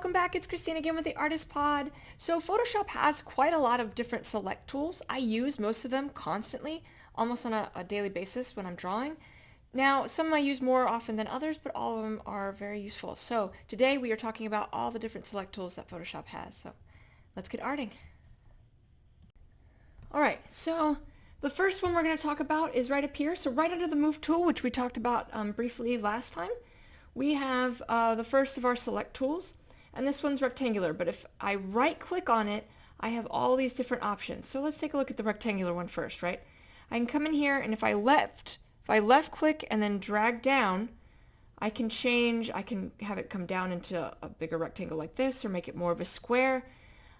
welcome back. It's Christine again with the Artist Pod. So Photoshop has quite a lot of different select tools. I use most of them constantly, almost on a daily basis when I'm drawing. Now, some I use more often than others, but all of them are very useful. So today we are talking about all the different select tools that Photoshop has. So let's get arting. Alright, so the first one we're going to talk about is right up here. So right under the Move tool, which we talked about briefly last time, we have the first of our select tools, and this one's rectangular, but if I right click on it, I have all these different options. So let's take a look at the rectangular one first, right? I can come in here, and if I left click and then drag down, I can change, I can have it come down into a bigger rectangle like this, or make it more of a square,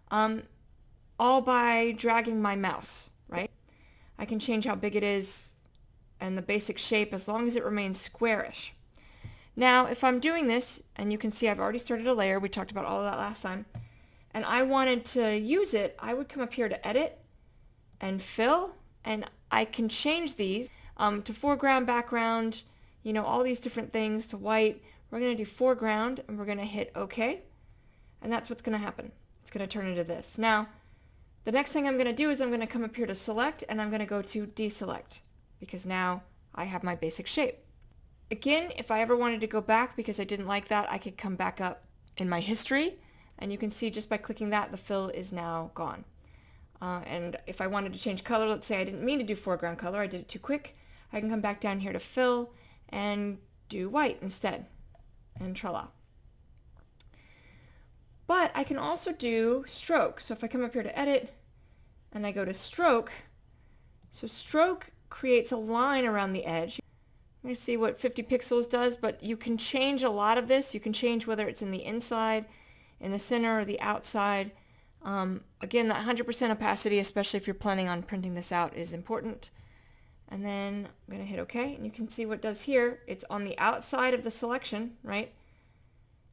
all by dragging my mouse, right? I can change how big it is and the basic shape as long as it remains squarish. Now, if I'm doing this, and you can see I've already started a layer, we talked about all of that last time, and I wanted to use it, I would come up here to Edit and Fill, and I can change these to foreground, background, you know, all these different things, to white. We're going to do foreground, and we're going to hit OK, and that's what's going to happen. It's going to turn into this. Now, the next thing I'm going to do is I'm going to come up here to Select, and I'm going to go to Deselect, because now I have my basic shape. Again, if I ever wanted to go back because I didn't like that, I could come back up in my history, and you can see just by clicking that, the fill is now gone. And if I wanted to change color, let's say I didn't mean to do foreground color, I did it too quick, I can come back down here to Fill and do white instead, and tra-la. But I can also do stroke. So if I come up here to Edit, and I go to Stroke, so Stroke creates a line around the edge. I'm going to see what 50 pixels does, but you can change a lot of this. You can change whether it's in the inside, in the center, or the outside. Again, that 100% opacity, especially if you're planning on printing this out, is important. And then I'm going to hit OK, and you can see what it does here. It's on the outside of the selection, right,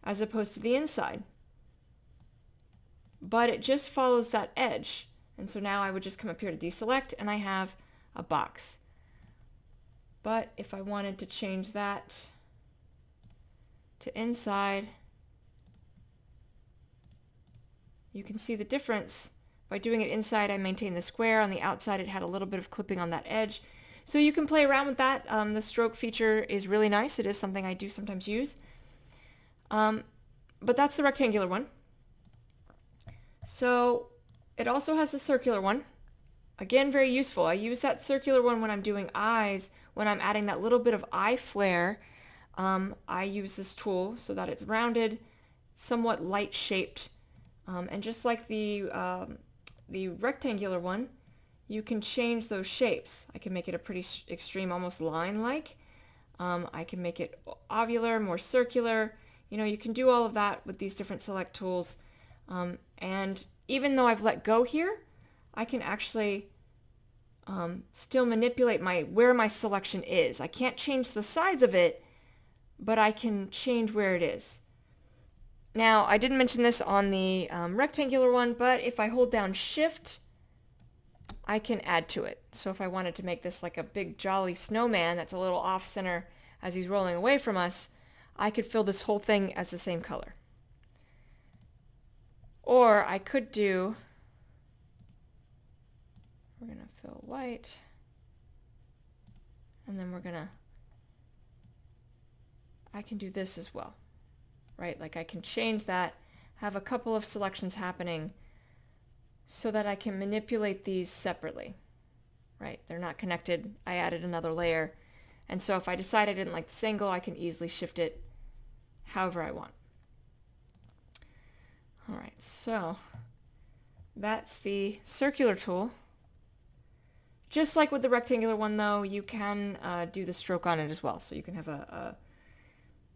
as opposed to the inside. But it just follows that edge. And so now I would just come up here to Deselect, and I have a box. But if I wanted to change that to inside, you can see the difference. By doing it inside, I maintain the square. On the outside, it had a little bit of clipping on that edge. So you can play around with that. The stroke feature is really nice. It is something I do sometimes use. But that's the rectangular one. So it also has the circular one. Again, very useful. I use that circular one when I'm doing eyes, when I'm adding that little bit of eye flare. I use this tool so that it's rounded, somewhat light shaped. And just like the rectangular one, you can change those shapes. I can make it a pretty extreme, almost line-like. I can make it ovular, more circular. You know, you can do all of that with these different select tools. And even though I've let go here, I can actually still manipulate where my selection is. I can't change the size of it, but I can change where it is. Now, I didn't mention this on the rectangular one, but if I hold down Shift, I can add to it. So if I wanted to make this like a big jolly snowman that's a little off-center as he's rolling away from us, I could fill this whole thing as the same color. Or I could do, we're going to fill white, and then I can do this as well, right? Like I can change that, have a couple of selections happening so that I can manipulate these separately, right? They're not connected. I added another layer. And so if I decide I didn't like this angle, I can easily shift it however I want. All right, so that's the circular tool. Just like with the rectangular one, though, you can do the stroke on it as well. So you can have a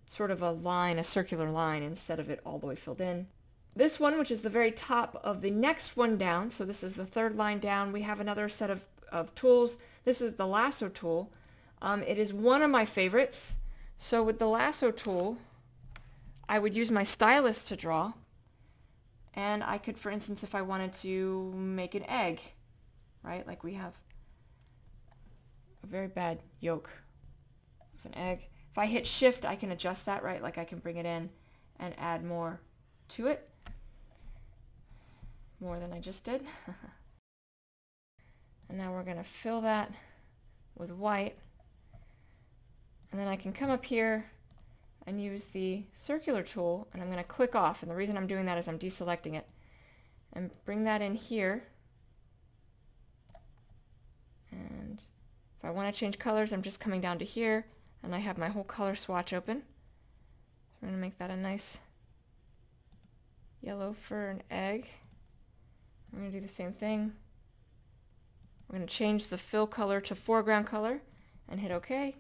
sort of a line, a circular line, instead of it all the way filled in. This one, which is the very top of the next one down, so this is the third line down, we have another set of tools. This is the lasso tool. It is one of my favorites. So with the lasso tool, I would use my stylus to draw. And I could, for instance, if I wanted to make an egg, right? Like we have a very bad yolk of an egg. If I hit Shift, I can adjust that, right? Like I can bring it in and add more to it. More than I just did. And now we're going to fill that with white. And then I can come up here and use the circular tool, and I'm going to click off. And the reason I'm doing that is I'm deselecting it. And bring that in here. And if I want to change colors, I'm just coming down to here, and I have my whole color swatch open. So we're going to make that a nice yellow for an egg. We're going to do the same thing. We're going to change the fill color to foreground color and hit OK.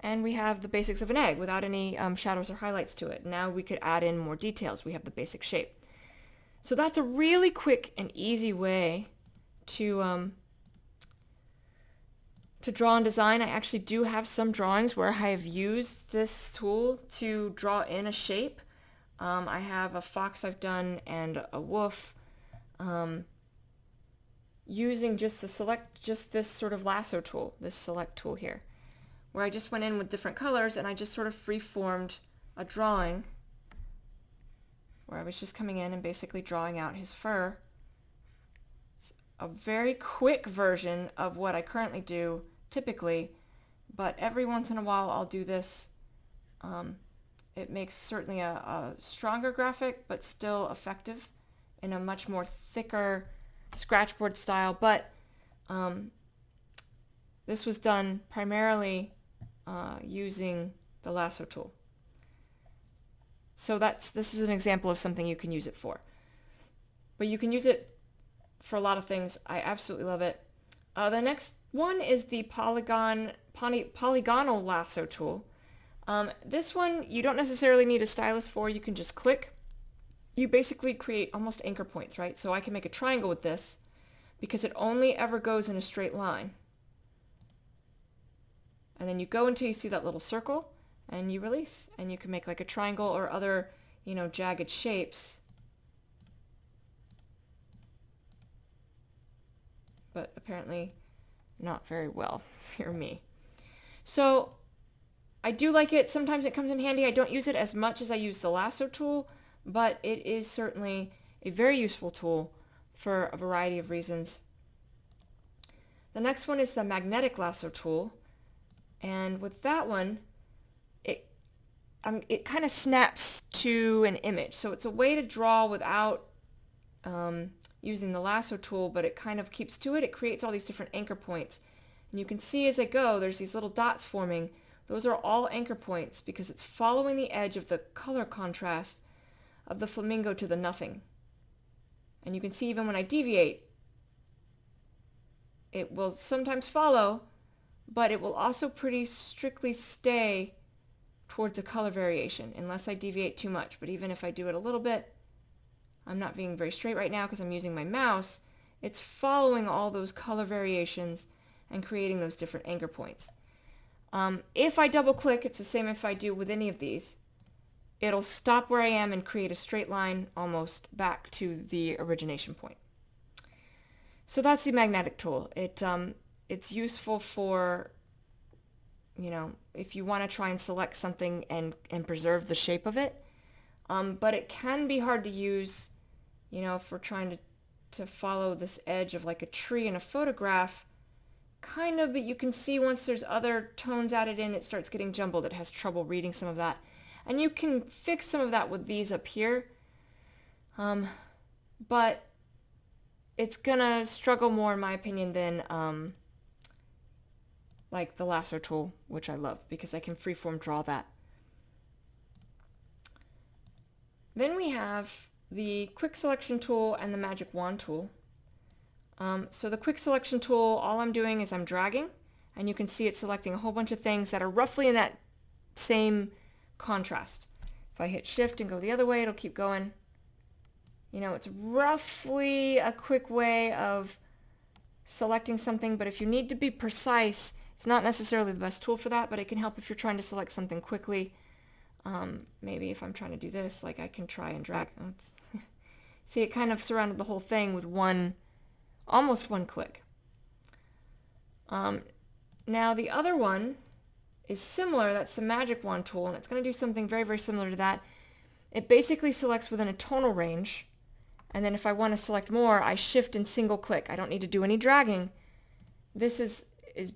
And we have the basics of an egg without any shadows or highlights to it. Now we could add in more details. We have the basic shape. So that's a really quick and easy way to draw and design. I actually do have some drawings where I have used this tool to draw in a shape. I have a fox I've done and a wolf using just this sort of lasso tool, this select tool here, where I just went in with different colors and I just sort of free-formed a drawing where I was just coming in and basically drawing out his fur. It's a very quick version of what I currently do typically, but every once in a while I'll do this. It makes certainly a stronger graphic, but still effective in a much more thicker scratchboard style. But this was done primarily using the lasso tool. So this is an example of something you can use it for. But you can use it for a lot of things. I absolutely love it. The next one is the polygonal lasso tool. This one you don't necessarily need a stylus for. You can just click. You basically create almost anchor points, right? So I can make a triangle with this because it only ever goes in a straight line. And then you go until you see that little circle and you release, and you can make like a triangle or other, jagged shapes. But apparently not very well for me. So I do like it. Sometimes it comes in handy. I don't use it as much as I use the lasso tool, but it is certainly a very useful tool for a variety of reasons. The next one is the magnetic lasso tool. And with that one, it kind of snaps to an image. So it's a way to draw without using the lasso tool, but it kind of keeps to it. It creates all these different anchor points. And you can see as I go, there's these little dots forming. Those are all anchor points because it's following the edge of the color contrast of the flamingo to the nothing. And you can see even when I deviate, it will sometimes follow, but it will also pretty strictly stay towards a color variation unless I deviate too much. But even if I do it a little bit, I'm not being very straight right now because I'm using my mouse, it's following all those color variations and creating those different anchor points. If I double click, it's the same if I do with any of these. It'll stop where I am and create a straight line almost back to the origination point. So that's the magnetic tool. It's useful for, if you want to try and select something and preserve the shape of it. But it can be hard to use, if we're trying to follow this edge of like a tree in a photograph, kind of, but you can see once there's other tones added in, it starts getting jumbled. It has trouble reading some of that. And you can fix some of that with these up here. But it's gonna struggle more, in my opinion, than like the lasso tool, which I love because I can freeform draw that. Then we have the quick selection tool and the magic wand tool. So the quick selection tool, all I'm doing is I'm dragging, and you can see it's selecting a whole bunch of things that are roughly in that same contrast. If I hit shift and go the other way, it'll keep going. It's roughly a quick way of selecting something, but if you need to be precise, it's not necessarily the best tool for that, but it can help if you're trying to select something quickly. Maybe if I'm trying to do this, like I can try and drag. See, it kind of surrounded the whole thing with almost one click. Now the other one is similar. That's the magic wand tool, and it's going to do something very, very similar to that. it basically selects within a tonal range, and then if I want to select more, I shift and single click. I don't need to do any dragging. This is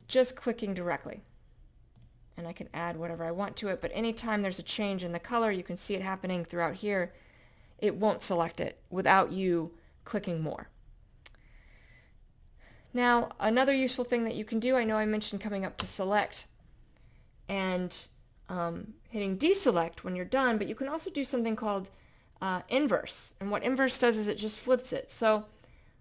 just clicking directly. And I can add whatever I want to it, but anytime there's a change in the color, you can see it happening throughout here, it won't select it without you clicking more. Now, another useful thing that you can do, I know I mentioned coming up to select and hitting deselect when you're done, but you can also do something called inverse. And what inverse does is it just flips it. So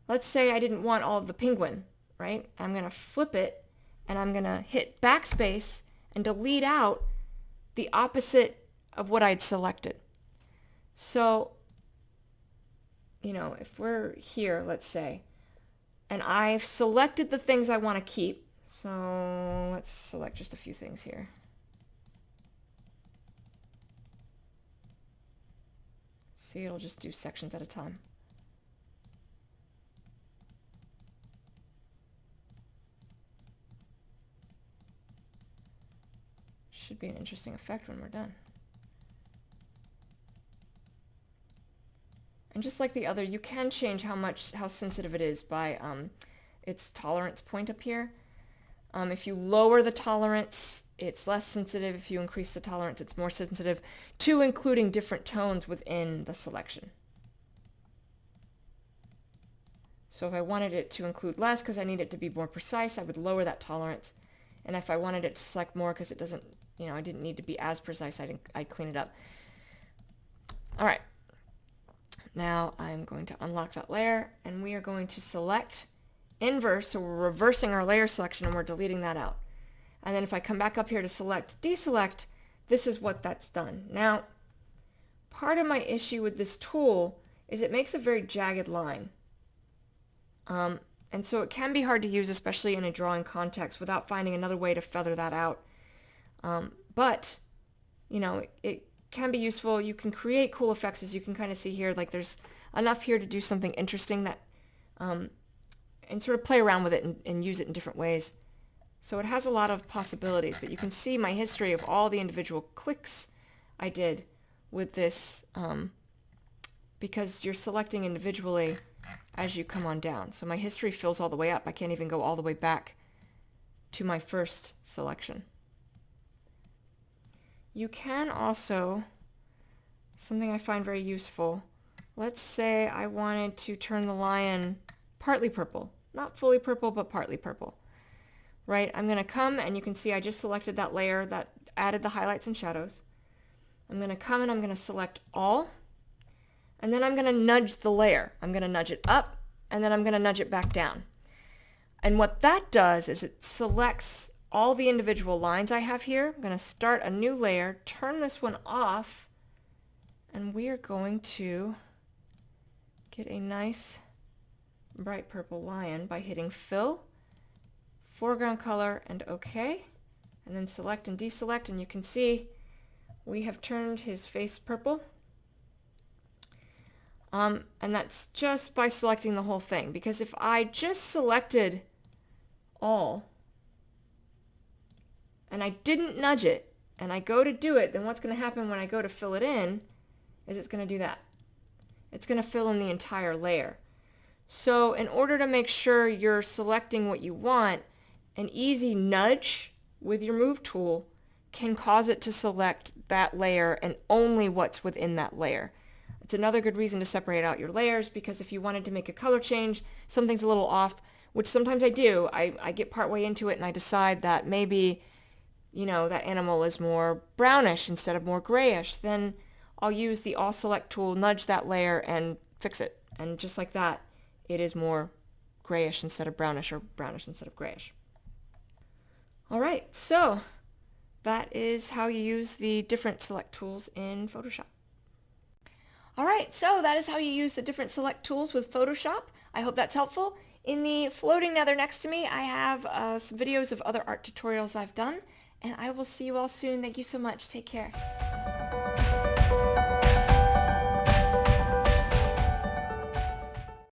let's say I didn't want all of the penguin, right? I'm going to flip it, and I'm going to hit backspace and delete out the opposite of what I'd selected. So, you know, if we're here, let's say, and I've selected the things I want to keep. So let's select just a few things here. See, it'll just do sections at a time. Should be an interesting effect when we're done. And just like the other, you can change how sensitive it is by its tolerance point up here. If you lower the tolerance, it's less sensitive. If you increase the tolerance, it's more sensitive to including different tones within the selection. So if I wanted it to include less because I need it to be more precise, I would lower that tolerance. And if I wanted it to select more because it doesn't, you know, I didn't need to be as precise, I'd clean it up. All right. Now I'm going to unlock that layer, and we are going to select inverse, so we're reversing our layer selection and we're deleting that out. And then if I come back up here to select, deselect, this is what that's done. Now, part of my issue with this tool is it makes a very jagged line. And so it can be hard to use, especially in a drawing context, without finding another way to feather that out. But, you know, it can be useful. You can create cool effects, as you can kind of see here. Like there's enough here to do something interesting that, and sort of play around with it and use it in different ways. So it has a lot of possibilities, but you can see my history of all the individual clicks I did with this, because you're selecting individually as you come on down. So my history fills all the way up. I can't even go all the way back to my first selection. You can also, something I find very useful, let's say I wanted to turn the lion partly purple. Not fully purple, but partly purple. Right? I'm going to come, and you can see I just selected that layer that added the highlights and shadows. I'm going to come and I'm going to select all, and then I'm going to nudge the layer. I'm going to nudge it up, and then I'm going to nudge it back down. And what that does is it selects all the individual lines I have here. I'm going to start a new layer, turn this one off, and we are going to get a nice bright purple lion by hitting Fill, Foreground Color, and OK, and then select and deselect, and you can see we have turned his face purple. And that's just by selecting the whole thing, because if I just selected all and I didn't nudge it and I go to do it, then what's going to happen when I go to fill it in is it's going to do that. It's going to fill in the entire layer. So in order to make sure you're selecting what you want, an easy nudge with your move tool can cause it to select that layer and only what's within that layer. It's another good reason to separate out your layers, because if you wanted to make a color change, something's a little off, which sometimes I do. I get partway into it and I decide that maybe, you know, that animal is more brownish instead of more grayish. Then I'll use the All Select tool, nudge that layer, and fix it. And just like that, it is more grayish instead of brownish, or brownish instead of grayish. All right, so that is how you use the different select tools in Photoshop. All right, so that is how you use the different select tools with Photoshop. I hope that's helpful. In the floating nether next to me, I have some videos of other art tutorials I've done, and I will see you all soon. Thank you so much. Take care.